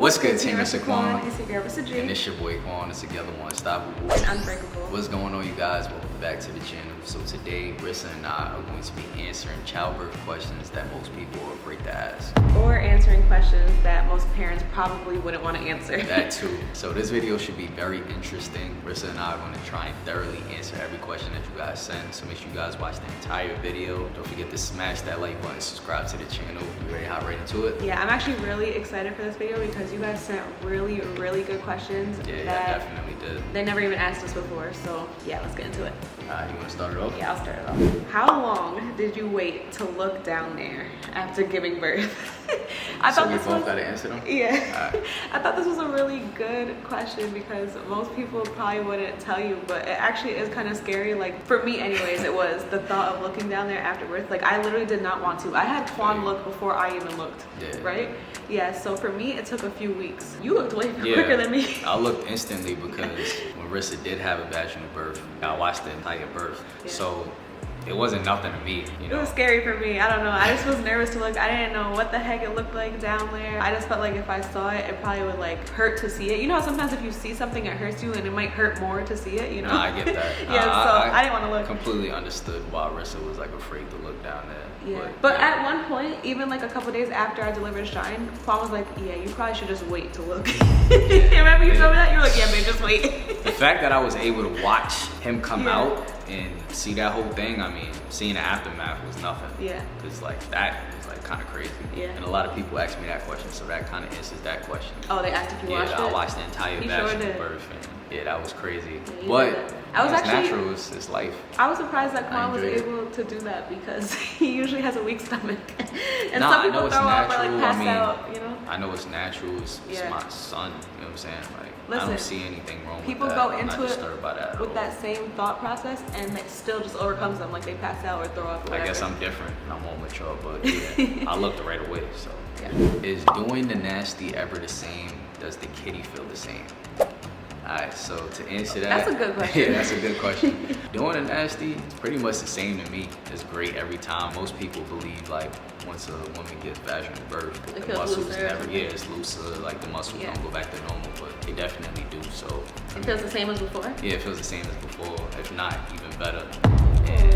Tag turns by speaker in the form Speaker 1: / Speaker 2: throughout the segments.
Speaker 1: What's good, team? It's Quan.
Speaker 2: It's your girl, Mr. G.
Speaker 1: And it's your boy Quan. It's together one unstoppable.
Speaker 2: And unbreakable.
Speaker 1: What's going on, you guys? Welcome back to the channel. So today, Rissa and I are going to be answering childbirth questions that most people are afraid to ask.
Speaker 2: Or answering questions that most parents probably wouldn't want to answer.
Speaker 1: That too. So this video should be very interesting. Rissa and I are going to try and thoroughly answer every question that you guys send. So make sure you guys watch the entire video. Don't forget to smash that like button, subscribe to the channel. You ready to hop right into it?
Speaker 2: Yeah, I'm actually really excited for this video because you guys sent really good questions.
Speaker 1: Yeah, that definitely did.
Speaker 2: They never even asked us before, so yeah, let's get into it.
Speaker 1: Alright, you want to start it off?
Speaker 2: Yeah, I'll start it off. How long did you wait to look down there after giving birth? I thought
Speaker 1: we both got to answer them?
Speaker 2: Yeah.
Speaker 1: Right.
Speaker 2: I thought this was a really good question because most people probably wouldn't tell you, but it actually is kind of scary. Like, for me anyways, it was the thought of looking down there after birth. Like, I literally did not want to. I had Quan look before I even looked, right? Yeah, so for me, it took a few weeks. You looked way quicker than me.
Speaker 1: I looked instantly because when Rissa did have a vaginal birth, I watched the entire birth.
Speaker 2: Yeah.
Speaker 1: So it wasn't nothing to me, you know?
Speaker 2: It was scary for me. I don't know. I just was nervous to look. I didn't know what the heck it looked like down there. I just felt like if I saw it, it probably would like hurt to see it. You know how sometimes if you see something, it hurts you and it might hurt more to see it, you know?
Speaker 1: No, I get that.
Speaker 2: Yeah, I didn't want to look.
Speaker 1: Completely understood why Rissa was like afraid to look down there.
Speaker 2: Yeah. But at one point, even like a couple days after I delivered Shine, Quan was like, yeah, you probably should just wait to look. Remember you told me that? You were like, yeah, babe, just wait.
Speaker 1: The fact that I was able to watch him come out and see that whole thing, I mean, seeing the aftermath was nothing. Yeah. Because like that was like kind of crazy. Yeah. And a lot of people ask me that question, so that kind of answers that question.
Speaker 2: Oh, they asked if you watched it?
Speaker 1: Yeah, I watched the entire vaginal birth, and yeah, that was crazy.
Speaker 2: Yeah,
Speaker 1: but
Speaker 2: I was
Speaker 1: it's
Speaker 2: actually
Speaker 1: natural, it's life.
Speaker 2: I was surprised that Quan was able to do that because he usually has a weak stomach. And some people throw up or like pass out, you know?
Speaker 1: I know it's natural, it's my son, you know what I'm saying? Like,
Speaker 2: listen,
Speaker 1: I don't see anything wrong with that.
Speaker 2: People go into
Speaker 1: it
Speaker 2: with that same thought process and it still just overcomes them, like they pass out or throw up or whatever.
Speaker 1: I guess I'm different, I'm more mature, but yeah, I looked right away, so. Yeah. Is doing the nasty ever the same? Does the kitty feel the same? Alright, so to answer that,
Speaker 2: that's a good question.
Speaker 1: Yeah, that's a good question. Doing the nasty, it's pretty much the same to me. It's great every time. Most people believe like once a woman gets vaginal birth, the muscles never, it's looser, like the muscles don't go back to normal, but they definitely do. So
Speaker 2: it feels the same as before?
Speaker 1: Yeah, it feels the same as before, if not even better. And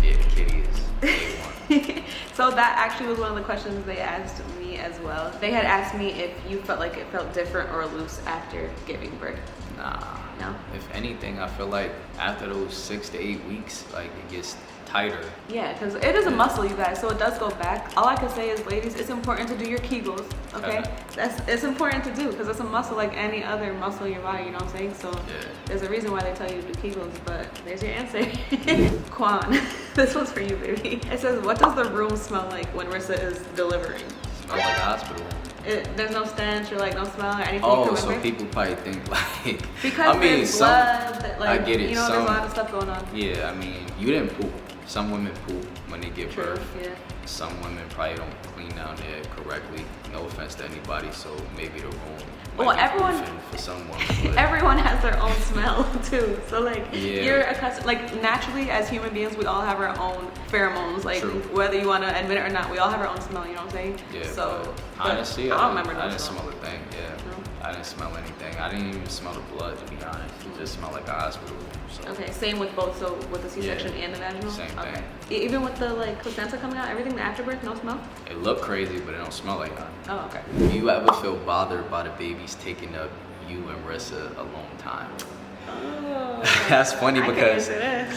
Speaker 1: yeah, the kitty is A1.
Speaker 2: So that actually was one of the questions they asked me as well. They had asked me if you felt like it felt different or loose after giving birth.
Speaker 1: Nah.
Speaker 2: No?
Speaker 1: If anything, I feel like after those 6 to 8 weeks, like it gets tighter.
Speaker 2: Yeah, because it is a muscle, you guys, so it does go back. All I can say is, ladies, it's important to do your Kegels, okay? It's important to do because it's a muscle like any other muscle in your body, you know what I'm saying? So there's a reason why they tell you to do Kegels, but there's your answer. Quan, this one's for you, baby. It says, what does the room smell like when Rissa is delivering?
Speaker 1: Smells like a hospital room.
Speaker 2: There's no stench or like no smell or anything.
Speaker 1: Oh, so people probably think like
Speaker 2: because there's blood, like,
Speaker 1: I get it.
Speaker 2: You know, there's a lot of stuff going on.
Speaker 1: Yeah, I mean, you didn't poop. Some women poop when they give birth.
Speaker 2: Yeah.
Speaker 1: Some women probably don't clean down there correctly. No offense to anybody, so maybe the room.
Speaker 2: Well, everyone
Speaker 1: for someone,
Speaker 2: everyone has their own smell too. So like you're accustomed, like naturally as human beings, we all have our own pheromones. Like whether you want to admit it or not, we all have our own smell. You know what I'm saying?
Speaker 1: Yeah.
Speaker 2: So
Speaker 1: honestly,
Speaker 2: I don't remember.
Speaker 1: I didn't smell a thing. Yeah. No? I didn't smell anything. I didn't even smell the blood, to be honest. It just smelled like a hospital room. So.
Speaker 2: Okay, same with both. So with the C-section and the vaginal.
Speaker 1: Same thing.
Speaker 2: Even with the like placenta coming out, everything, the afterbirth, no smell.
Speaker 1: It looked crazy, but it don't smell like that.
Speaker 2: Oh, okay.
Speaker 1: Do you ever feel bothered by the babies taking up you and Rissa alone time?
Speaker 2: Oh,
Speaker 1: that's funny because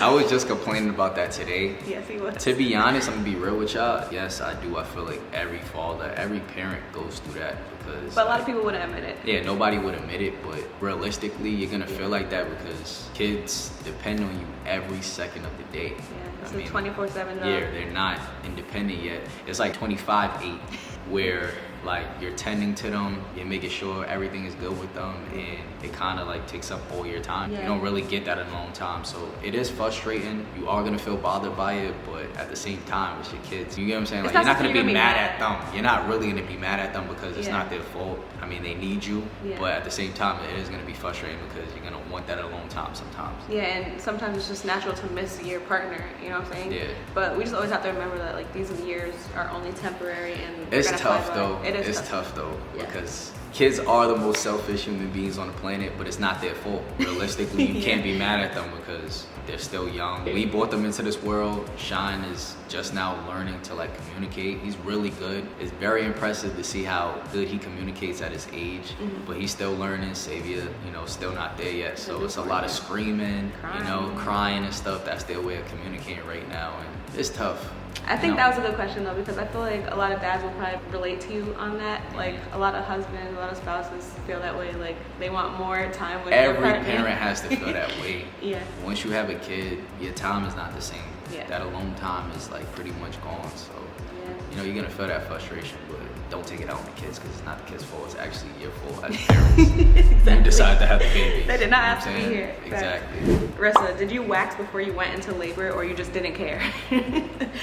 Speaker 1: I was just complaining about that today.
Speaker 2: Yes, he was.
Speaker 1: To be honest, I'm gonna be real with y'all. Yes, I do. I feel like every father, every parent goes through that because.
Speaker 2: But a lot of people wouldn't admit it.
Speaker 1: Yeah, nobody would admit it, but realistically, you're gonna feel like that because kids depend on you every second of the day.
Speaker 2: Yeah, it's a 24/7 job.
Speaker 1: Yeah, they're not independent yet. It's like 25/8, where like you're tending to them, you're making sure everything is good with them, and it kind of like takes up all your time. You don't really get that in a long time, so it is frustrating. You are gonna feel bothered by it, but at the same time, with your kids, you get what I'm saying? Like you're not gonna be mad at them. You're not really gonna be mad at them because it's not their fault. I mean, they need you, but at the same time, it is gonna be frustrating because you're gonna want that alone time sometimes.
Speaker 2: Yeah, and sometimes it's just natural to miss your partner. You know what I'm saying?
Speaker 1: Yeah.
Speaker 2: But we just always have to remember that like these years are only temporary, and
Speaker 1: it's tough though.
Speaker 2: It is
Speaker 1: tough though because kids are the most selfish human beings on the planet, but it's not their fault. Realistically, you can't be mad at them because they're still young. We brought them into this world. Shine is just now learning to like communicate. He's really good. It's very impressive to see how good he communicates at his age, but he's still learning. Xavier, you know, still not there yet. So it's a lot of screaming, you know, crying and stuff. That's their way of communicating right now, and it's tough.
Speaker 2: I think that was a good question though, because I feel like a lot of dads will probably relate to you on that. Like a lot of husbands, a lot of spouses feel that way. Like they want more time with their partner.
Speaker 1: Every parent has to feel that way.
Speaker 2: Yeah.
Speaker 1: Once you have a kid, your time is not the same.
Speaker 2: Yeah.
Speaker 1: That alone time is like pretty much gone. So, you know, you're gonna feel that frustration, but don't take it out on the kids because it's not the kids' fault. It's actually your fault as parents. Exactly. You decide to have the baby.
Speaker 2: They did not have to be here.
Speaker 1: Exactly.
Speaker 2: Rissa, did you wax before you went into labor, or you just didn't care?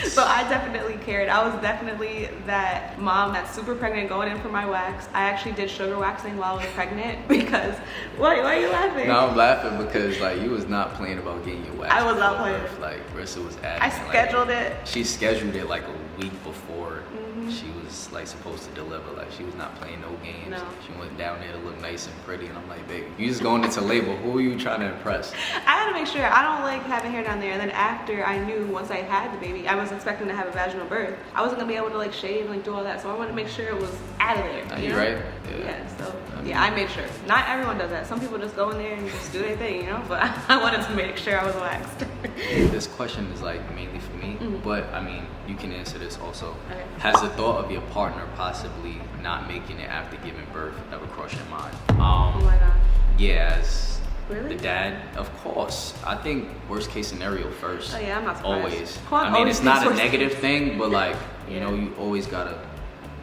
Speaker 2: So I definitely cared. I was definitely that mom that's super pregnant going in for my wax. I actually did sugar waxing while I was pregnant because, why are you laughing?
Speaker 1: No, I'm laughing because like you was not playing about getting your wax.
Speaker 2: I was not playing.
Speaker 1: Like Rissa was adamant.
Speaker 2: I scheduled it.
Speaker 1: She scheduled it like a week before she was like supposed to deliver. Like she was not playing no games.
Speaker 2: No.
Speaker 1: She went down there to look nice and pretty, and I'm like, baby, you just going into labor. Who are you trying to impress?
Speaker 2: I had to make sure. I don't like having hair down there. And then after I knew once I had the baby, I was expecting to have a vaginal birth. I wasn't gonna be able to like shave and like do all that. So I wanted to make sure it was out of there.
Speaker 1: Are you right?
Speaker 2: Yeah. So yeah, I made sure. Not everyone does that. Some people just go in there and just do their thing, you know. But I wanted to make sure I was waxed.
Speaker 1: This question is like mainly for me, but I mean, you can answer this also.
Speaker 2: Okay.
Speaker 1: Has the thought of your partner possibly not making it after giving birth ever crossed your mind?
Speaker 2: Oh my god.
Speaker 1: Yeah, as
Speaker 2: Really?
Speaker 1: the dad, of course. I think worst case scenario first.
Speaker 2: Oh yeah, I'm not surprised.
Speaker 1: Always.
Speaker 2: Quan
Speaker 1: I mean,
Speaker 2: always
Speaker 1: it's not a
Speaker 2: thinks worst
Speaker 1: negative
Speaker 2: case.
Speaker 1: thing, but like, you
Speaker 2: Yeah.
Speaker 1: know, you always gotta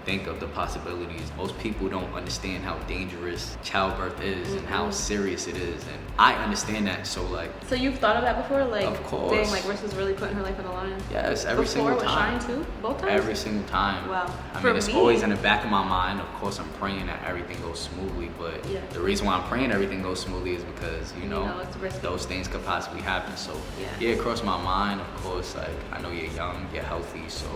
Speaker 1: think of the possibilities. Most people don't understand how dangerous childbirth is and how serious it is, and I understand that. So like,
Speaker 2: So you've thought of that before? Like,
Speaker 1: of course.
Speaker 2: dang, like Rissa's really putting her life on the line?
Speaker 1: yes, every single
Speaker 2: Before with
Speaker 1: time.
Speaker 2: Shine too? Both times?
Speaker 1: Every single time.
Speaker 2: Wow.
Speaker 1: I
Speaker 2: For
Speaker 1: mean, it's
Speaker 2: me-
Speaker 1: always in the back of my mind. Of course, I'm praying that everything goes smoothly, but
Speaker 2: Yeah.
Speaker 1: the reason why I'm praying everything goes smoothly is because, you know,
Speaker 2: it's risky.
Speaker 1: those things could possibly happen. So,
Speaker 2: Yeah.
Speaker 1: it crossed my mind. Of course, like, I know you're young, you're healthy, so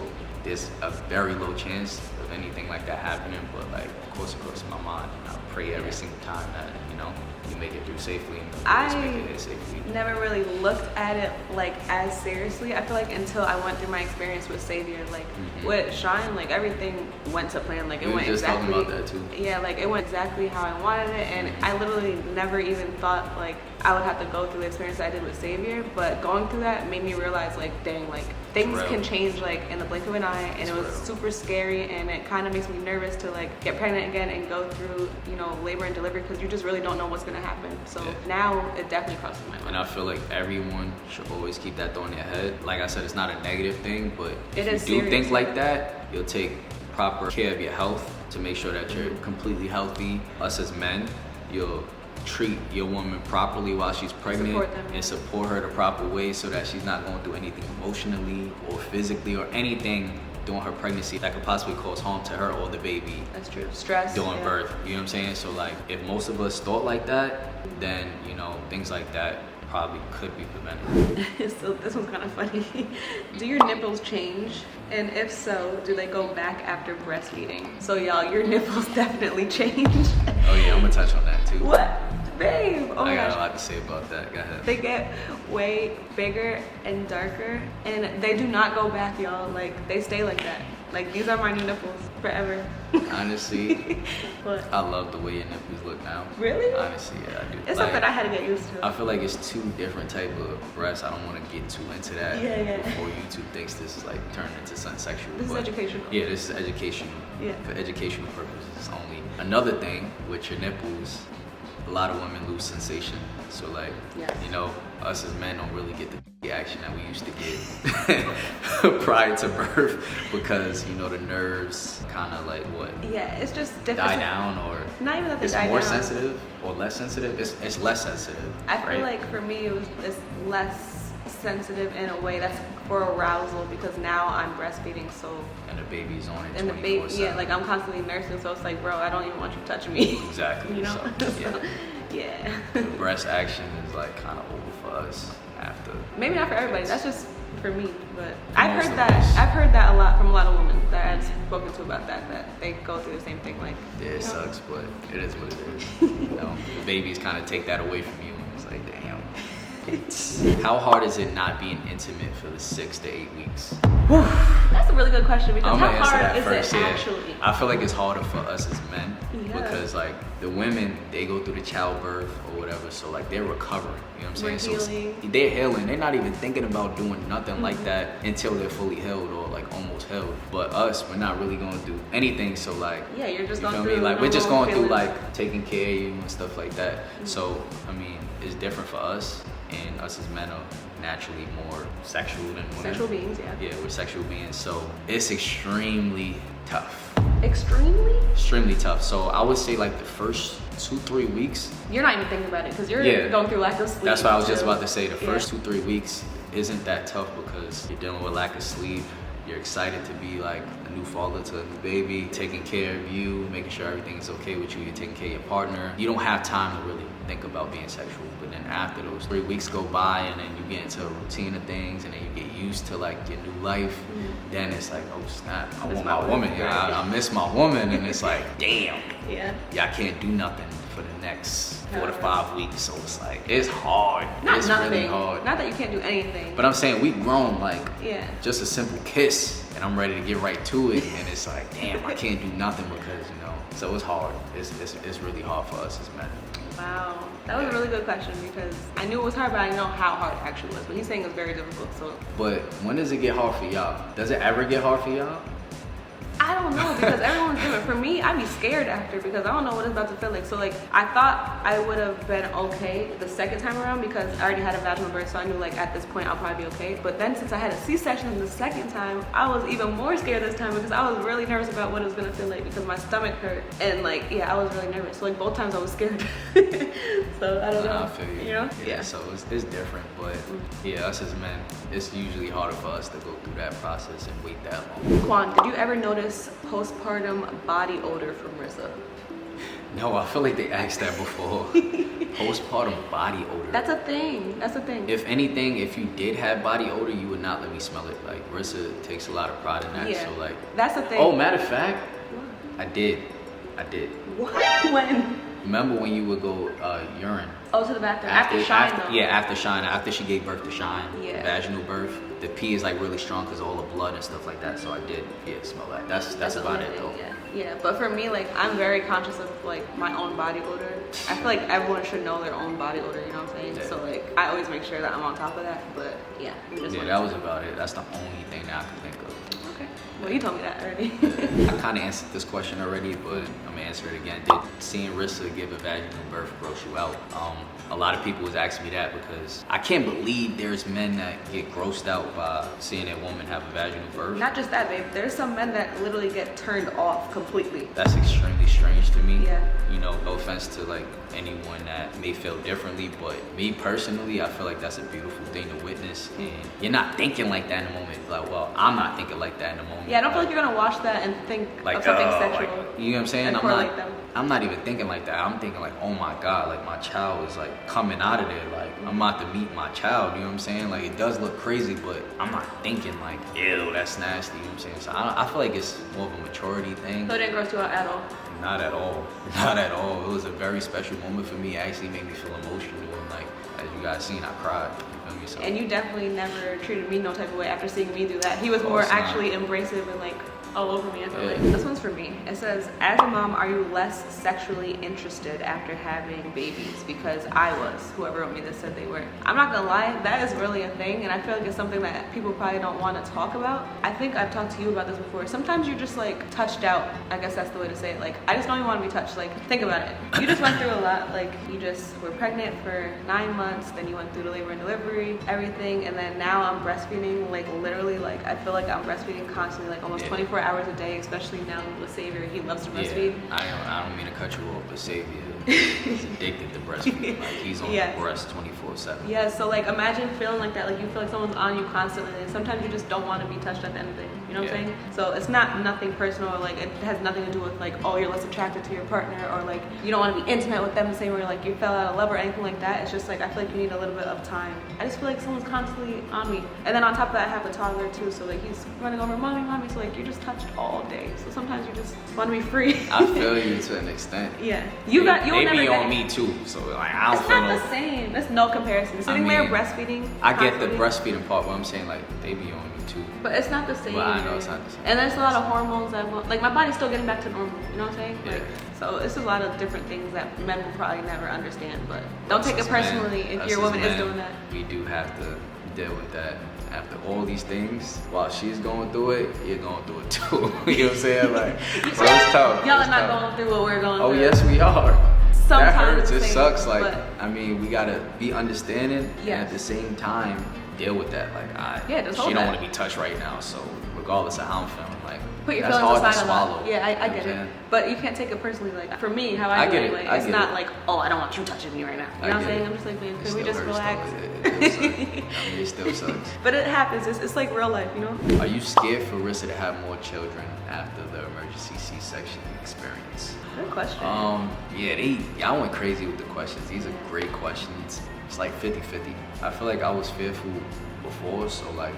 Speaker 1: there's a very low chance of anything like that happening, but like, of course, it crosses my mind. And I pray every single time that, you know, you make it through safely and you always make it here safely.
Speaker 2: Never really looked at it like as seriously. I feel like until I went through my experience with Xavier, like with Shine, like everything went to plan. Like it
Speaker 1: We were
Speaker 2: went
Speaker 1: just
Speaker 2: exactly.
Speaker 1: talking about that too.
Speaker 2: Yeah, like it went exactly how I wanted it, and I literally never even thought like I would have to go through the experience I did with Xavier. But going through that made me realize, like, dang, like things
Speaker 1: Real.
Speaker 2: can change like in the blink of an eye, and
Speaker 1: It's
Speaker 2: it was
Speaker 1: real.
Speaker 2: super scary, and it kind of makes me nervous to like get pregnant again and go through, you know, labor and delivery because you just really don't know what's gonna happen. So
Speaker 1: Yeah.
Speaker 2: now it definitely crosses my mind.
Speaker 1: And I feel like everyone should always keep that thought in their head. Like I said, it's not a negative thing, but
Speaker 2: It
Speaker 1: if
Speaker 2: is
Speaker 1: you do
Speaker 2: serious.
Speaker 1: think like that, you'll take proper care of your health to make sure that you're completely healthy. Us as men, you'll treat your woman properly while she's pregnant
Speaker 2: Support them.
Speaker 1: and support her the proper way so that she's not going through anything emotionally or physically or anything during her pregnancy that could possibly cause harm to her or the baby
Speaker 2: That's true. Stress.
Speaker 1: during
Speaker 2: yeah.
Speaker 1: birth. You know what I'm saying? So like, if most of us thought like that, then, you know, things like that probably could be prevented.
Speaker 2: So this one's kind of funny. Do your nipples change? And if so, do they go back after breastfeeding? So y'all, your nipples definitely change.
Speaker 1: Oh yeah, I'm gonna touch on that too.
Speaker 2: What? Babe, oh my
Speaker 1: I got a
Speaker 2: gosh.
Speaker 1: lot to say about that. Go ahead.
Speaker 2: They get way bigger and darker, and they do not go back, y'all. Like, they stay like that. Like, these are my new nipples forever.
Speaker 1: Honestly,
Speaker 2: What?
Speaker 1: I love the way your nipples look now.
Speaker 2: Really?
Speaker 1: Honestly, yeah, I do.
Speaker 2: It's something I had to get used to.
Speaker 1: I feel like it's two different type of breasts. I don't want to get too into that
Speaker 2: Yeah.
Speaker 1: before YouTube thinks this is like turning into something sexual.
Speaker 2: This is
Speaker 1: but
Speaker 2: educational.
Speaker 1: Yeah, this is educational.
Speaker 2: Yeah.
Speaker 1: For educational purposes only. Another thing with your nipples, a lot of women lose sensation. So like,
Speaker 2: Yes.
Speaker 1: you know, us as men don't really get the action that we used to get prior to birth because, you know, the nerves kind of like what?
Speaker 2: Yeah, it's just different.
Speaker 1: Die down, or
Speaker 2: Not even that they
Speaker 1: it's
Speaker 2: die
Speaker 1: more
Speaker 2: down.
Speaker 1: sensitive or less sensitive? It's less sensitive.
Speaker 2: I feel
Speaker 1: right?
Speaker 2: like for me it's less sensitive in a way that's for arousal because now I'm breastfeeding, so
Speaker 1: And the baby's on it
Speaker 2: and the
Speaker 1: 24/7.
Speaker 2: baby, yeah, like I'm constantly nursing, so it's like, bro, I don't even want you touching me.
Speaker 1: Exactly.
Speaker 2: You know?
Speaker 1: So, yeah.
Speaker 2: So, yeah.
Speaker 1: The breast action is like kind of over for us after.
Speaker 2: Maybe not for everybody. That's just for me. But
Speaker 1: I've
Speaker 2: heard that a lot from a lot of women that I've spoken to about that they go through the same thing. Like,
Speaker 1: yeah, it sucks, but it is what it is. You know, the babies kind of take that away from you. It's like, damn. How hard is it not being intimate for the 6 to 8 weeks?
Speaker 2: That's a really good question because
Speaker 1: I'm
Speaker 2: how
Speaker 1: gonna answer
Speaker 2: hard
Speaker 1: that
Speaker 2: is
Speaker 1: first,
Speaker 2: it
Speaker 1: yeah.
Speaker 2: actually?
Speaker 1: I feel like it's harder for us as men
Speaker 2: Yeah.
Speaker 1: because like the women, they go through the childbirth or whatever, so like they're recovering, you know what I'm saying?
Speaker 2: We're
Speaker 1: So
Speaker 2: healing.
Speaker 1: they're healing. They're not even thinking about doing nothing like that until they're fully healed or like almost healed. But us, we're not really gonna do anything, so like,
Speaker 2: Yeah, you're just
Speaker 1: you
Speaker 2: going
Speaker 1: feel
Speaker 2: through
Speaker 1: me? Like we're just going through
Speaker 2: feelings.
Speaker 1: like taking care of you and stuff like that. So I mean, it's different for us, and us as men are naturally more sexual than women.
Speaker 2: Sexual beings, yeah.
Speaker 1: Yeah, we're sexual beings, so it's extremely tough.
Speaker 2: Extremely?
Speaker 1: Tough. So I would say like the first 2-3 weeks.
Speaker 2: You're not even thinking about it because you're
Speaker 1: Yeah.
Speaker 2: going through lack of sleep.
Speaker 1: That's what I was just about to say. The
Speaker 2: Yeah.
Speaker 1: first 2-3 weeks isn't that tough because you're dealing with lack of sleep. You're excited to be like a new father to a new baby, taking care of you, making sure everything is okay with you. You're taking care of your partner. You don't have time to really think about being sexual. But then after those 3 weeks go by and then you get into a routine of things and then you get used to like your new life, then it's like, oh snap, I want my woman. Yeah, I miss my woman. And it's like, damn,
Speaker 2: Yeah.
Speaker 1: I can't do nothing for the next 4 to
Speaker 2: However.
Speaker 1: 5 weeks. So it's like, it's hard.
Speaker 2: Not
Speaker 1: It's
Speaker 2: nothing.
Speaker 1: really hard.
Speaker 2: Not that you can't do anything.
Speaker 1: But I'm saying we grown, like
Speaker 2: yeah.
Speaker 1: just a simple kiss and I'm ready to get right to it. And it's like, damn, I can't do nothing because, you know, so it's hard. It's really hard for us as men.
Speaker 2: Wow. That was a really good question because I knew it was hard, but I didn't know how hard it actually was. But he's saying it's very difficult, so.
Speaker 1: But when does it get hard for y'all? Does it ever get hard for y'all?
Speaker 2: I don't know because everyone's different. For me, I'd be scared after because I don't know what it's about to feel like. So like I thought I would have been okay the second time around because I already had a vaginal birth, so I knew like at this point I'll probably be okay. But then since I had a C-section the second time, I was even more scared this time because I was really nervous about what it was gonna feel like because my stomach hurt and like yeah, I was really nervous. So like both times I was scared. So I don't know.
Speaker 1: I feel you.
Speaker 2: You know?
Speaker 1: Yeah. So it's different, but yeah, us as men, it's usually harder for us to go through that process and wait that long.
Speaker 2: Quan, did you ever notice postpartum body odor from Rissa?
Speaker 1: No, I feel like they asked that before. Postpartum body odor.
Speaker 2: That's a thing. That's a thing.
Speaker 1: If anything, if you did have body odor, you would not let me smell it. Like Rissa takes a lot of pride in that.
Speaker 2: Yeah.
Speaker 1: So like,
Speaker 2: That's the thing.
Speaker 1: oh, matter of fact, I did.
Speaker 2: What? When?
Speaker 1: Remember when you would go urine?
Speaker 2: Oh, to the bathroom. After Shine, though.
Speaker 1: Yeah, after Shine. After she gave birth to Shine.
Speaker 2: Yeah.
Speaker 1: Vaginal birth. The pee is like really strong because all the blood and stuff like that. So I did, smell that. That's
Speaker 2: the
Speaker 1: about
Speaker 2: only
Speaker 1: it
Speaker 2: thing,
Speaker 1: though.
Speaker 2: Yeah. Yeah, but for me, like, I'm very conscious of, like, my own body odor. I feel like everyone should know their own body odor, you know what I'm saying?
Speaker 1: Yeah.
Speaker 2: So, like, I always make sure that I'm on top of that, but, yeah.
Speaker 1: Yeah, that was about it. That's the only thing that I could think of.
Speaker 2: Okay. Well, you told me that already.
Speaker 1: I kind of answered this question already, but I'm gonna answer it again. Did seeing Rissa give a vaginal birth gross you out? A lot of people was asking me that because I can't believe there's men that get grossed out by seeing a woman have a vaginal birth.
Speaker 2: Not just that, babe. There's some men that literally get turned off completely.
Speaker 1: That's extremely strange to me.
Speaker 2: Yeah.
Speaker 1: You know, no offense to like anyone that may feel differently, but me personally, I feel like that's a beautiful thing to witness. And you're not thinking like that in the moment. Like, well, I'm not thinking like that in the moment.
Speaker 2: Yeah, I don't feel like you're gonna watch that and think
Speaker 1: Like,
Speaker 2: of something
Speaker 1: oh,
Speaker 2: sexual.
Speaker 1: like, you know what I'm saying?
Speaker 2: and correlate them.
Speaker 1: I'm not even thinking like that. I'm thinking like, oh my God, like my child is like coming out of there. Like I'm about to meet my child, you know what I'm saying? Like it does look crazy, but I'm not thinking like, ew, that's nasty, you know what I'm saying? So I feel like it's more of a maturity thing.
Speaker 2: So it didn't gross you out at all?
Speaker 1: Not at all. Not at all. It was a very special moment for me. It actually made me feel emotional. And like, as you guys seen, I cried. You feel me? So,
Speaker 2: And you definitely never treated me no type of way after seeing me do that. He was
Speaker 1: Of
Speaker 2: more
Speaker 1: course not.
Speaker 2: actually embracive and like all over me. I feel
Speaker 1: Yeah.
Speaker 2: like this one's for me. It says, as a mom, are you less sexually interested after having babies? Because I was. Whoever wrote me this said they were. I'm not gonna lie, that is really a thing, and I feel like it's something that people probably don't want to talk about. I think I've talked to you about this before. Sometimes you're just like touched out. I guess that's the way to say it. Like, I just don't even want to be touched. Like, think about it. You just went through a lot. Like, you just were pregnant for 9 months, then you went through the labor and delivery, everything, and then now I'm breastfeeding. Like, literally, like, I feel like I'm breastfeeding constantly, like almost 24 hours a day, especially now with Xavier. He loves to breastfeed.
Speaker 1: I don't mean to cut you off, but Xavier is addicted to breastfeeding. Like he's on
Speaker 2: Yes.
Speaker 1: the breast 24/7.
Speaker 2: Yeah, so like imagine feeling like that. Like you feel like someone's on you constantly, and sometimes you just don't want to be touched at the end of the day. You know what I'm saying? So it's not nothing personal. Like it has nothing to do with like, oh, you're less attracted to your partner, or like you don't want to be intimate with them the same way, like you fell out of love or anything like that. It's just like I feel like you need a little bit of time. I just feel like someone's constantly on me. And then on top of that, I have a toddler too, so like he's running over, mommy. So like you're just touched all day. So sometimes you just want to be free.
Speaker 1: I feel you to an extent.
Speaker 2: Yeah,
Speaker 1: they be on me too. So like I don't feel
Speaker 2: not the same. There's no comparison. Sitting there breastfeeding.
Speaker 1: I get the breastfeeding part, but I'm saying like they be on me too.
Speaker 2: But it's not the same.
Speaker 1: Well, I know it's not the same.
Speaker 2: And there's a lot of hormones that like my body's still getting back to normal. You know what I'm saying?
Speaker 1: Yeah.
Speaker 2: Like, so it's a lot of different things that men will probably never understand. But don't take it personally if your woman is doing that.
Speaker 1: We do have to deal with that. After all these things, while she's going through it, you're going through it too. You know what I'm saying? Like, so it's tough.
Speaker 2: Y'all are not going through what we're going through.
Speaker 1: Oh yes, we are.
Speaker 2: Sometimes
Speaker 1: that hurts. It
Speaker 2: things,
Speaker 1: sucks. Like, I mean, we gotta be understanding, and at the same time, deal with that. Like, she don't want to be touched right now. So, regardless of how I'm feeling, like,
Speaker 2: put your
Speaker 1: that's
Speaker 2: feelings
Speaker 1: hard
Speaker 2: aside
Speaker 1: to swallow.
Speaker 2: Yeah, I get it. But you can't take it personally. Like, for me, how I do it anyway, it's not like, oh, I don't want you touching me right now. You know what I'm saying? I'm just like, man, can we just relax?
Speaker 1: It still sucks.
Speaker 2: But it happens. It's like real life, you know?
Speaker 1: Are you scared for Rissa to have more children after the emergency C-section experience?
Speaker 2: Good question.
Speaker 1: Y'all went crazy with the questions. These are great questions. It's like 50-50. I feel like I was fearful before, so like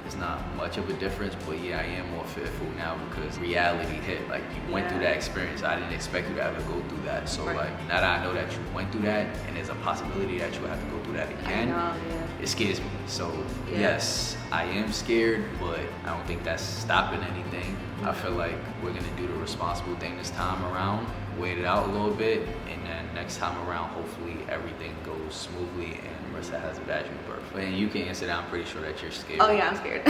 Speaker 1: it's not much of a difference, but yeah, I am more fearful now because reality hit. Like you went through that experience. I didn't expect you to ever go through that. So like now that I know that you went through that and there's a possibility that you'll have to go through that again, it scares me. So yes, I am scared, but I don't think that's stopping anything. I feel like we're gonna do the responsible thing this time around, wait it out a little bit, and then next time around, hopefully everything goes smoothly and Marissa has a vaginal birth. And you can answer that. I'm pretty sure that you're scared.
Speaker 2: Oh yeah, I'm scared.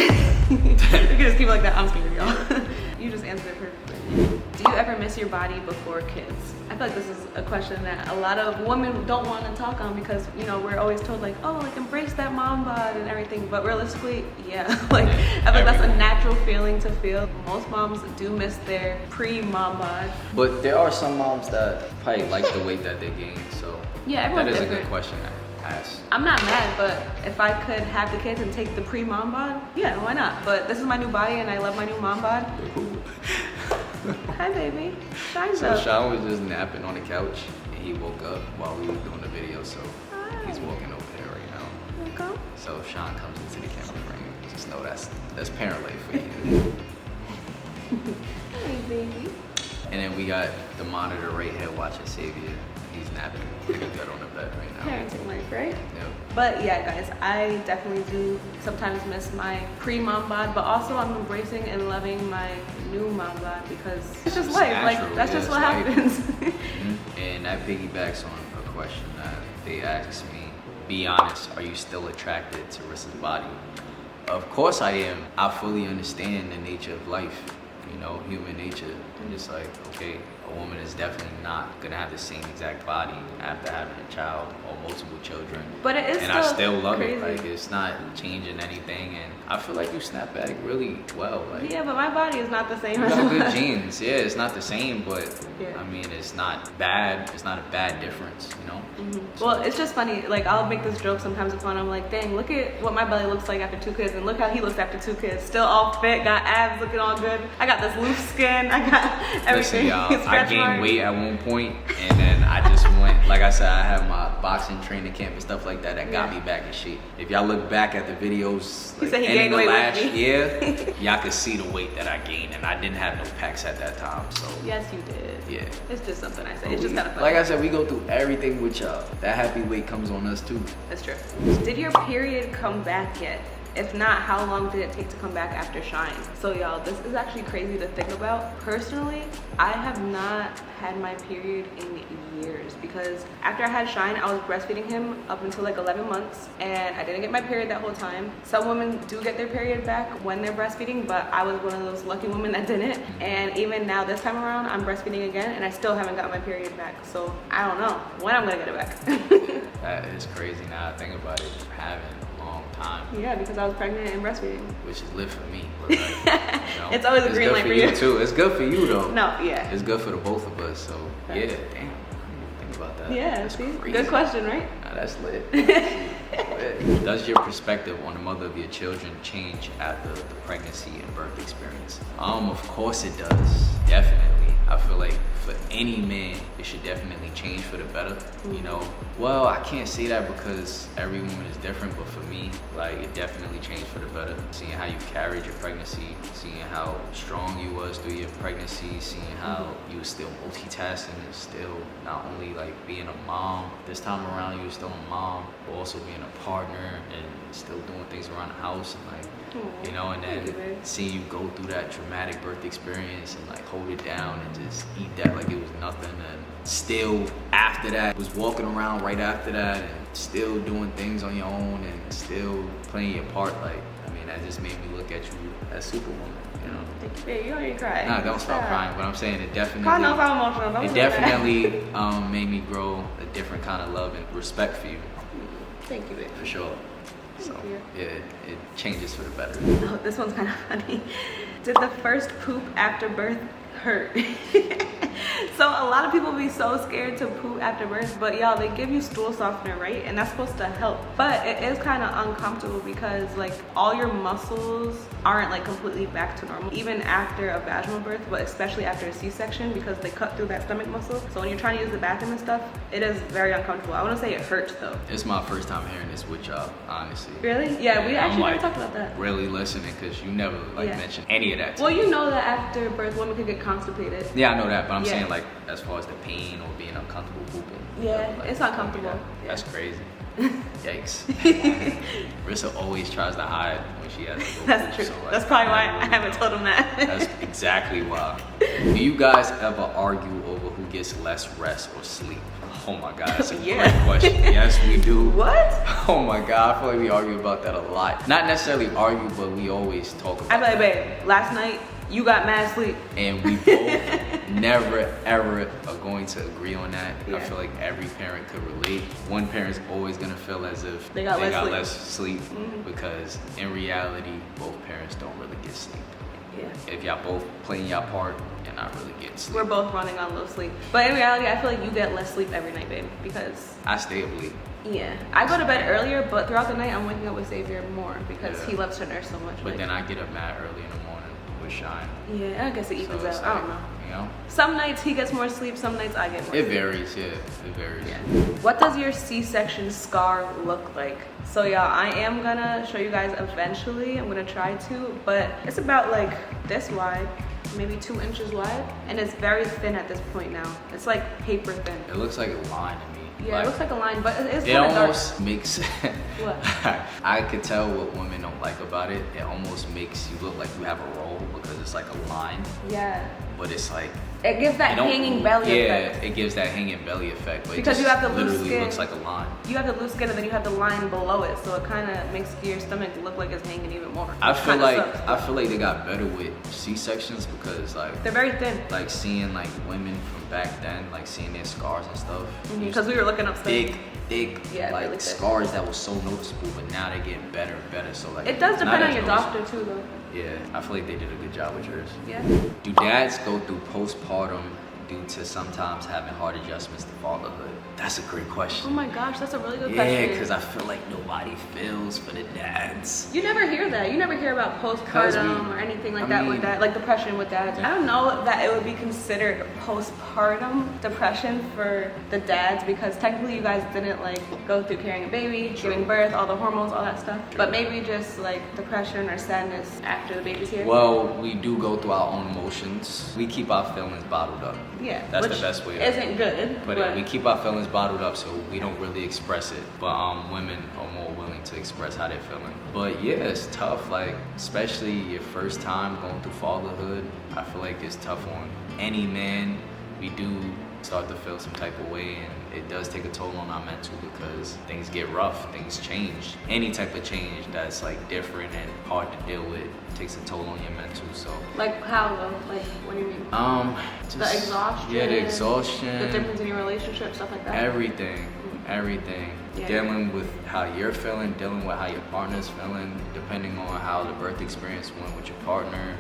Speaker 2: You can just keep it like that. I'm scared, y'all. You just answered it perfectly. Do you ever miss your body before kids? I feel like this is a question that a lot of women don't want to talk on because, you know, we're always told like, oh, like embrace that mom bod and everything. But realistically, yeah, like I feel like that's a natural feeling to feel. Most moms do miss their pre-mom bod.
Speaker 1: But there are some moms that probably like the weight that they gain. So
Speaker 2: yeah,
Speaker 1: that is
Speaker 2: different.
Speaker 1: a good question to ask.
Speaker 2: I'm not mad, but if I could have the kids and take the pre-mom bod, yeah, why not? But this is my new body and I love my new mom bod. Hi, baby. Shine's up.
Speaker 1: So Sean was just napping on the couch and he woke up while we were doing the video. So he's walking over there right now.
Speaker 2: Welcome.
Speaker 1: So if Sean comes into the camera frame, just know that's parent life for you.
Speaker 2: Hi, baby.
Speaker 1: And then we got the monitor right here watching Xavier. He's napping pretty good on the bed right now.
Speaker 2: Parenting life, right?
Speaker 1: Yep.
Speaker 2: But yeah, guys, I definitely do sometimes miss my pre-mom bod, but also I'm embracing and loving my new mom bod because it's just life.
Speaker 1: Natural,
Speaker 2: like that's just what happens.
Speaker 1: And that piggybacks on a question that they asked me. Be honest, are you still attracted to Rissa's body? Of course I am. I fully understand the nature of life. You know, human nature. And it's like, okay, a woman is definitely not gonna have the same exact body after having a child or multiple children.
Speaker 2: But it is
Speaker 1: and I still love
Speaker 2: crazy.
Speaker 1: it. Like it's not changing anything, and I feel like you snap back really well. Like
Speaker 2: yeah, but my body is not the same.
Speaker 1: you got good genes. Yeah, it's not the same, but
Speaker 2: yeah.
Speaker 1: I mean, it's not bad. It's not a bad difference, you know.
Speaker 2: Well, it's just funny. Like I'll make this joke sometimes with fun. I'm like, dang, look at what my belly looks like after 2 kids, and look how he looks after 2 kids. Still all fit, got abs, looking all good. I got this loose skin. I got everything.
Speaker 1: Listen, y'all, I gained weight at one point, and then I just went. Like I said, I have my boxing training camp and stuff like that got me back in shape. If y'all look back at the videos, like ending the last year, y'all could see the weight that I gained, and I didn't have no packs at that time. So
Speaker 2: yes, you did.
Speaker 1: Yeah,
Speaker 2: it's just something I say. It's just kind of funny.
Speaker 1: Like I said, we go through everything with y'all. That happy weight comes on us too.
Speaker 2: That's true. Did your period come back yet? If not, how long did it take to come back after Shine? So y'all, this is actually crazy to think about. Personally, I have not had my period in years because after I had Shine, I was breastfeeding him up until like 11 months and I didn't get my period that whole time. Some women do get their period back when they're breastfeeding, but I was one of those lucky women that didn't. And even now this time around, I'm breastfeeding again and I still haven't got my period back. So I don't know when I'm gonna get it back.
Speaker 1: That is crazy now I think about it. Having time.
Speaker 2: Yeah, because I was pregnant and breastfeeding.
Speaker 1: Which is lit for me. But like, you know,
Speaker 2: it's always a green light for you
Speaker 1: too. It's good for you though.
Speaker 2: No, yeah.
Speaker 1: It's good for the both of us. So yeah, damn. Think about that.
Speaker 2: Yeah,
Speaker 1: that's
Speaker 2: see?
Speaker 1: crazy.
Speaker 2: Good question, right?
Speaker 1: Nah, that's lit. Does your perspective on the mother of your children change after the pregnancy and birth experience? Of course it does. Definitely. I feel like for any man, it should definitely change for the better, you know? Well, I can't say that because every woman is different, but for me, like, it definitely changed for the better. Seeing how you carried your pregnancy, seeing how strong you was through your pregnancy, seeing how you was still multitasking and still not only like being a mom, this time around you were still a mom, but also being a partner and still doing things around the house and like, you know, and then seeing you go through that traumatic birth experience and like hold it down and just eat that like it was nothing, and still after that was walking around right after that and still doing things on your own and still playing your part. Like, I mean, that just made me look at you as Superwoman, you know?
Speaker 2: Thank you, babe. You already cried.
Speaker 1: Nah, don't stop crying, but I'm saying it definitely,
Speaker 2: I know if I'm emotional. Don't
Speaker 1: it
Speaker 2: say
Speaker 1: definitely
Speaker 2: that.
Speaker 1: made me grow a different kind of love and respect for you.
Speaker 2: Thank you, babe.
Speaker 1: For sure. So, yeah, it changes for the better.
Speaker 2: Oh, this one's kind of funny. Did the first poop after birth hurt? So a lot of people be so scared to poop after birth, but y'all, they give you stool softener, right? And that's supposed to help. But it is kind of uncomfortable because like all your muscles aren't like completely back to normal, even after a vaginal birth, but especially after a C-section because they cut through that stomach muscle. So when you're trying to use the bathroom and stuff, it is very uncomfortable. I wouldn't say it hurts though.
Speaker 1: It's my first time hearing this with y'all, honestly.
Speaker 2: Really? Yeah, we actually never talked about that.
Speaker 1: Really listening because you never like mentioned any of that.
Speaker 2: Well, you know that after birth, women could get constipated.
Speaker 1: Yeah, I know that, but I'm saying like as far as the pain or being uncomfortable pooping.
Speaker 2: Yeah,
Speaker 1: like,
Speaker 2: it's uncomfortable.
Speaker 1: Yeah. That's crazy. Yikes. Rissa always tries to hide when she has to go
Speaker 2: That's
Speaker 1: poop,
Speaker 2: true.
Speaker 1: so, like,
Speaker 2: that's probably why I haven't told him that.
Speaker 1: That's exactly why. Do you guys ever argue over who gets less rest or sleep? Oh my God, that's a great question. Yes, we do.
Speaker 2: What?
Speaker 1: Oh my God, I feel like we argue about that a lot. Not necessarily argue, but we always talk about
Speaker 2: I be like, babe, last night you got mad sleep.
Speaker 1: And we both never ever are going to agree on that.
Speaker 2: Yeah.
Speaker 1: I feel like every parent could relate. One parent's always gonna feel as if
Speaker 2: they got
Speaker 1: less sleep because in reality, both parents don't really get sleep.
Speaker 2: Yeah.
Speaker 1: If y'all both playing your part, you're not really getting sleep.
Speaker 2: We're both running on low sleep. But in reality, I feel like you get less sleep every night, babe, because
Speaker 1: I stay up late.
Speaker 2: yeah, I go to bed earlier, but throughout the night, I'm waking up with Xavier more because he loves to nurse so much.
Speaker 1: But then I get up mad early in the morning with Shine.
Speaker 2: Yeah, I guess it evens out.
Speaker 1: Like,
Speaker 2: I don't know.
Speaker 1: You know?
Speaker 2: Some nights he gets more sleep, some nights I get more sleep.
Speaker 1: It varies, yeah. It varies.
Speaker 2: Yeah. What does your C-section scar look like? So y'all, I am gonna show you guys eventually. I'm gonna try to, but it's about like this wide, maybe 2 inches wide, and it's very thin at this point now. It's like paper thin.
Speaker 1: It looks like a line to me.
Speaker 2: Yeah, it looks like a line, but it's
Speaker 1: it
Speaker 2: kind of
Speaker 1: almost
Speaker 2: dark.
Speaker 1: makes
Speaker 2: What?
Speaker 1: I could tell what women don't like about it. It almost makes you look like you have a roll because it's like a line,
Speaker 2: Yeah.
Speaker 1: but it's like
Speaker 2: It gives that hanging belly effect.
Speaker 1: Yeah, it gives that hanging belly effect, but
Speaker 2: Because
Speaker 1: it
Speaker 2: you have the loose
Speaker 1: literally
Speaker 2: skin.
Speaker 1: looks like a line.
Speaker 2: You have the loose skin and then you have the line below it, so it kind of makes your stomach look like it's hanging even more.
Speaker 1: I feel
Speaker 2: Sucks.
Speaker 1: like they got better with C-sections because like
Speaker 2: They're very thin.
Speaker 1: like seeing like women from back then, like seeing their scars and stuff.
Speaker 2: Because we were looking up stuff.
Speaker 1: Thick,
Speaker 2: Yeah,
Speaker 1: like
Speaker 2: really thick.
Speaker 1: scars that was so noticeable, but now they're getting better and better. So like
Speaker 2: It does
Speaker 1: it's not
Speaker 2: depend on
Speaker 1: as
Speaker 2: your
Speaker 1: noticeable.
Speaker 2: doctor too, though.
Speaker 1: Yeah, I feel like they did a good job with yours.
Speaker 2: Yeah.
Speaker 1: Do dads go through postpartum due to sometimes having hard adjustments to fatherhood? That's a great
Speaker 2: Oh
Speaker 1: question.
Speaker 2: my gosh, that's a really good
Speaker 1: Yeah,
Speaker 2: question.
Speaker 1: because I feel like nobody feels for the dads.
Speaker 2: You never hear that. You never hear about postpartum or anything like that with that, like depression with dads. I don't know that it would be considered postpartum depression for the dads because technically you guys didn't like go through carrying a baby, giving birth, all the hormones, all that stuff. But maybe just like depression or sadness after the baby's here.
Speaker 1: Well, we do go through our own emotions. We keep our feelings bottled up.
Speaker 2: Yeah,
Speaker 1: That's
Speaker 2: which
Speaker 1: the best way to
Speaker 2: isn't good.
Speaker 1: But we keep our feelings bottled up, so we don't really express it. But women are more willing to express how they're feeling. But yeah, it's tough. Like especially your first time going through fatherhood, I feel like it's tough on any man. We do start to feel some type of way, and it does take a toll on our mental because things get rough, things change. Any type of change that's like different and hard to deal with takes a toll on your mental. So
Speaker 2: like how though? Like what do you mean?
Speaker 1: Just,
Speaker 2: The exhaustion.
Speaker 1: Yeah, the exhaustion.
Speaker 2: The difference in your relationship, stuff like that.
Speaker 1: Everything.
Speaker 2: Yeah.
Speaker 1: Dealing with how you're feeling, dealing with how your partner's feeling, depending on how the birth experience went with your partner,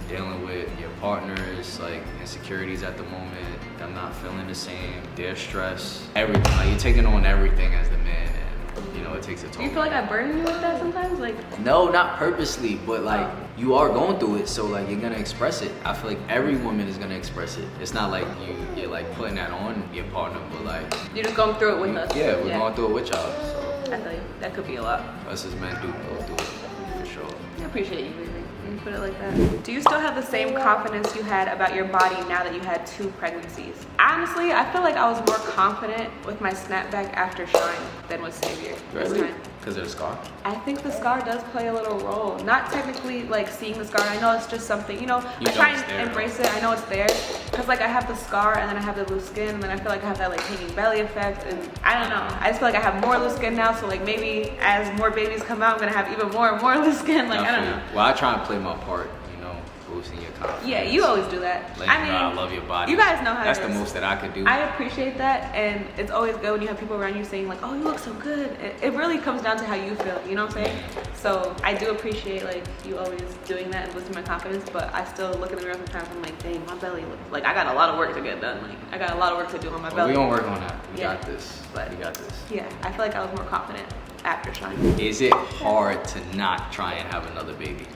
Speaker 1: dealing with your partner's like insecurities at the moment, them not feeling the same, their stress, everything. Like you're taking on everything as the man, and you know know, it takes a toll.
Speaker 2: Do you feel like I burden you with that sometimes? Like,
Speaker 1: no, not purposely, but like you are going through it, so like you're gonna express it. I feel like every woman is gonna express it. It's not like you're like putting that on your partner, but like
Speaker 2: you're just going through it with us.
Speaker 1: Yeah, we're going through it with y'all. So
Speaker 2: I feel you. That could be a lot.
Speaker 1: us as men do go through it for sure.
Speaker 2: I appreciate you, baby. When you put it like that. Do you still have the same confidence you had about your body now that you had 2 pregnancies? Honestly, I feel like I was more confident with my snapback after Shine than with Savior this time.
Speaker 1: Because of the scar?
Speaker 2: I think the scar does play a little role. Not technically like seeing the scar. I know it's just something, you know, I try and embrace it. I know it's there. Because like I have the scar and then I have the loose skin and then I feel like I have that like hanging belly effect. And I don't know. I just feel like I have more loose skin now. So like maybe as more babies come out, I'm going to have even more and more loose skin. Like, I don't know.
Speaker 1: Well, I try and play my part, you know, boosting your confidence.
Speaker 2: Yeah, you always do that.
Speaker 1: I mean, I love your body.
Speaker 2: You guys know how
Speaker 1: that's the most that I could do.
Speaker 2: I appreciate that, and it's always good when you have people around you saying like, "Oh, you look so good." It really comes down to how you feel. You know what I'm saying? So I do appreciate like you always doing that and boosting my confidence. But I still look in the mirror sometimes. I'm like, dang, my belly looks like I got a lot of work to get done. Like I got a lot of work to do on my belly.
Speaker 1: We gonna work on that. We got this.
Speaker 2: But
Speaker 1: we got this.
Speaker 2: Yeah, I feel like I was more confident after Shine.
Speaker 1: Is it hard to not try and have another baby?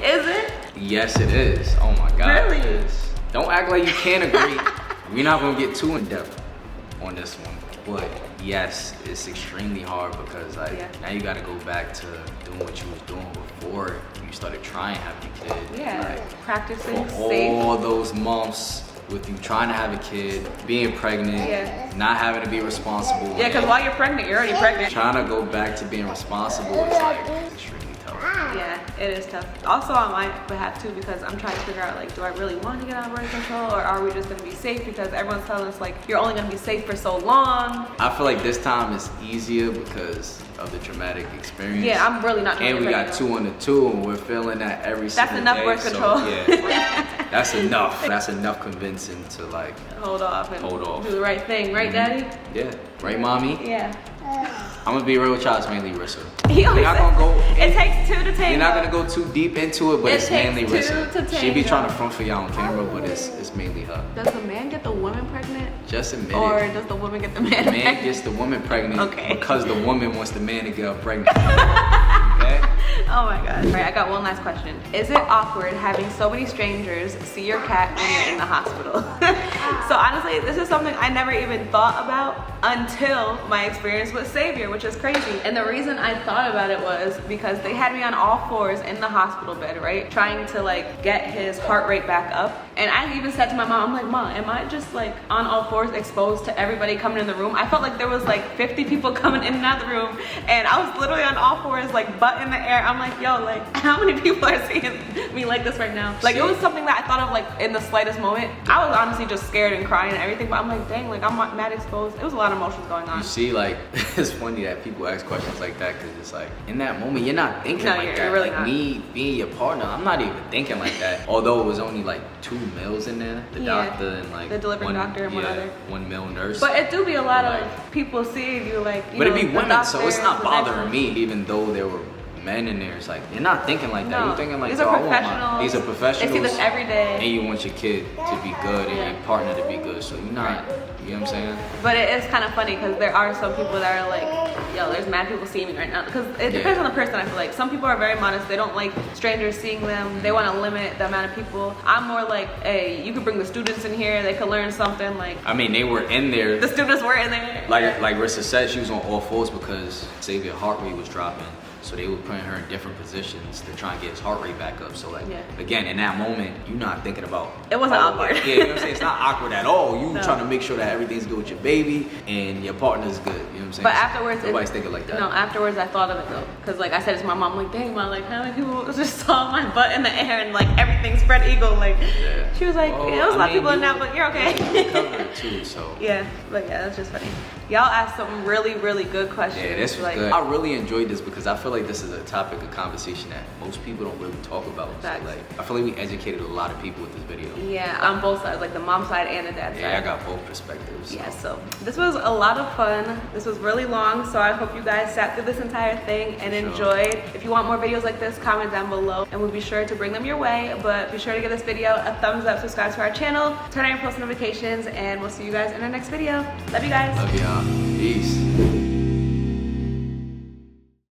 Speaker 2: Is it?
Speaker 1: Yes, it is. Oh my God.
Speaker 2: Really?
Speaker 1: It is. Don't act like you can't agree. We're not gonna get too in depth on this one, but yes, it's extremely hard because like now you got to go back to doing what you was doing before you started trying to have your kid.
Speaker 2: Yeah,
Speaker 1: like,
Speaker 2: practicing
Speaker 1: for
Speaker 2: safe.
Speaker 1: all those months with you trying to have a kid, being pregnant, not having to be responsible.
Speaker 2: Yeah, because while you're pregnant, you're already pregnant.
Speaker 1: Trying to go back to being responsible is like extremely tough.
Speaker 2: Yeah, it is tough. Also on my behalf too, because I'm trying to figure out like, do I really want to get on birth control or are we just gonna be safe? Because everyone's telling us like, you're only gonna be safe for so long.
Speaker 1: I feel like this time is easier because of the traumatic experience.
Speaker 2: Yeah, I'm really not trying
Speaker 1: and we got 2 on the 2 and we're feeling that every single day.
Speaker 2: That's enough birth control.
Speaker 1: So, yeah, that's enough. That's enough convincing to like
Speaker 2: hold off and do the right thing, right, Daddy?
Speaker 1: Yeah, right, Mommy?
Speaker 2: Yeah.
Speaker 1: I'm gonna be real with y'all, it's mainly Rissa.
Speaker 2: You're not
Speaker 1: gonna go.
Speaker 2: It takes 2 to tango.
Speaker 1: You're not gonna go too deep into it, but it's mainly Rissa. She be
Speaker 2: tango.
Speaker 1: trying to front for y'all on camera, but it's mainly her.
Speaker 2: Does the man get the woman pregnant?
Speaker 1: Just admit
Speaker 2: or
Speaker 1: it.
Speaker 2: Or does the woman get the man
Speaker 1: The
Speaker 2: pregnant?
Speaker 1: man gets the woman pregnant
Speaker 2: okay.
Speaker 1: because the woman wants the man to get her pregnant. Okay?
Speaker 2: Oh my God. All right, I got one last question. Is it awkward having so many strangers see your cat when you're in the hospital? So honestly, this is something I never even thought about until my experience with Savior, which is crazy. And the reason I thought about it was because they had me on all 4s in the hospital bed, right? Trying to like get his heart rate back up. And I even said to my mom, I'm like, Mom, am I just like on all 4s exposed to everybody coming in the room? I felt like there was like 50 people coming in and out of the room. And I was literally on all 4s, like butt in the air. I'm like, yo, like how many people are seeing me like this right now? Like it was something that I thought of like in the slightest moment. I was honestly just scared and crying and everything, but I'm like, dang, like I'm mad exposed. It was a lot of emotions going on.
Speaker 1: You see, like it's funny that people ask questions like that because it's like in that moment you're not thinking like that.
Speaker 2: You're really
Speaker 1: like
Speaker 2: not.
Speaker 1: Me being your partner, I'm not even thinking like that. Although it was only like 2 males in there, the doctor and like
Speaker 2: the delivering doctor and one other.
Speaker 1: 1 male nurse.
Speaker 2: But it do be a lot of people seeing you like.
Speaker 1: But it be women, so it's not bothering me, even though there were men in there. It's like you're not thinking like that. You're thinking like,
Speaker 2: these are professionals.
Speaker 1: These are professionals.
Speaker 2: They see this every day.
Speaker 1: And you want your kid to be good and your partner to be good. So you're not. You know what I'm saying?
Speaker 2: But it is kind of funny because there are some people that are like, yo, there's mad people seeing me right now. Because it depends on the person, I feel like. Some people are very modest. They don't like strangers seeing them. They want to limit the amount of people. I'm more like, hey, you could bring the students in here. They could learn something. Like,
Speaker 1: I mean, they were in there.
Speaker 2: The students were in there.
Speaker 1: Like Rissa said, she was on all 4s because Xavier's heart rate was dropping. So they were putting her in different positions to try and get his heart rate back up. So like, again, in that moment, you're not thinking about.
Speaker 2: It wasn't awkward.
Speaker 1: Yeah, you know what I'm saying? It's not awkward at all. You trying to make sure that everything's good with your baby and your partner's good. You know what I'm saying?
Speaker 2: But afterwards,
Speaker 1: nobody's thinking like that.
Speaker 2: No, afterwards I thought of it though, because like I said to my mom, like, dang, Mom, like how many people just saw my butt in the air and like everything spread eagle, like. She was like, there was a lot of people in that, but you're okay.
Speaker 1: You covered it too, so.
Speaker 2: Yeah, but yeah, that's just funny. Y'all asked some really, really good questions.
Speaker 1: Yeah, this was
Speaker 2: like,
Speaker 1: good. I really enjoyed this because I feel like this is a topic of conversation that most people don't really talk about. So like, I feel like we educated a lot of people with this video.
Speaker 2: Yeah, on both sides, like the mom side and the dad side.
Speaker 1: Yeah, I got both perspectives.
Speaker 2: Yeah, so this was a lot of fun. This was really long, so I hope you guys sat through this entire thing and enjoyed. If you want more videos like this, comment down below and we'll be sure to bring them your way. But be sure to give this video a thumbs up, subscribe to our channel, turn on your post notifications, and we'll see you guys in our next video. Love you guys.
Speaker 1: Love y'all. Peace.